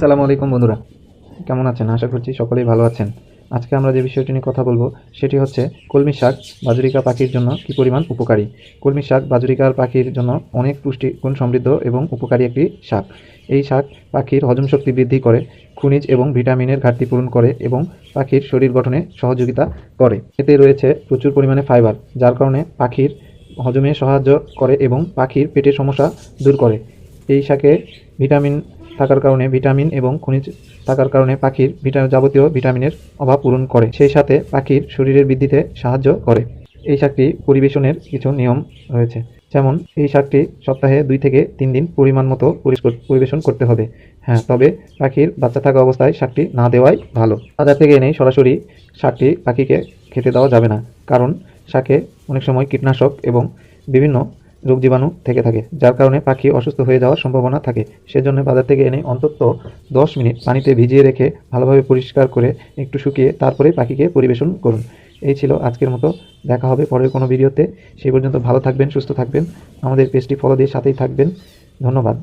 আসসালামু আলাইকুম বন্ধুরা, কেমন আছেন? আশা করছি সকলেই ভালো আছেন। আজকে আমরা যে বিষয়টি নিয়ে কথা বলবো সেটি হচ্ছে কলমি শাক বাজরিকা পাখির জন্য কী পরিমাণ উপকারী। কলমি শাক বাজরিকার পাখির জন্য অনেক পুষ্টিগুণ সমৃদ্ধ এবং উপকারী একটি শাক। এই শাক পাখির হজম শক্তি বৃদ্ধি করে, খনিজ এবং ভিটামিনের ঘাটতি পূরণ করে এবং পাখির শরীর গঠনে সহযোগিতা করে। এতে রয়েছে প্রচুর পরিমাণে ফাইবার, যার কারণে পাখির হজমে সাহায্য করে এবং পাখির পেটের সমস্যা দূর করে। এই শাকে ভিটামিন থাকার কারণে ভিটামিন এবং খনিজ থাকার কারণে পাখির যাবতীয় ভিটামিনের অভাব পূরণ করে, সেই সাথে পাখির শরীরের বৃদ্ধিতে সাহায্য করে। এই শাকটি পরিবেশনের কিছু নিয়ম রয়েছে, যেমন এই শাকটি সপ্তাহে 2 থেকে 3 দিন পরিমাণ মতো পরিবেশন করতে হবে। হ্যাঁ, তবে পাখির বাচ্চা থাকা অবস্থায় শাকটি না দেওয়াই ভালো। বাজার থেকে এনে সরাসরি শাকটি পাখিকে খেতে দেওয়া যাবে না, কারণ শাকে অনেক সময় কীটনাশক এবং বিভিন্ন রোগ জীবাণু থেকে থাকে, যার কারণে পাখি অসুস্থ হয়ে যাওয়ার সম্ভাবনা থাকে। সেজন্য বাজার থেকে এনে অন্তত 10 মিনিট পানিতে ভিজিয়ে রেখে ভালোভাবে পরিষ্কার করে একটু শুকিয়ে তারপরে পাখিকে পরিবেশন করুন। এই ছিল আজকের মতো। দেখা হবে পরের কোনো ভিডিওতে। সেই পর্যন্ত ভালো থাকবেন, সুস্থ থাকবেন। আমাদের পেজটি ফলো দিয়ে সাথেই থাকবেন। ধন্যবাদ।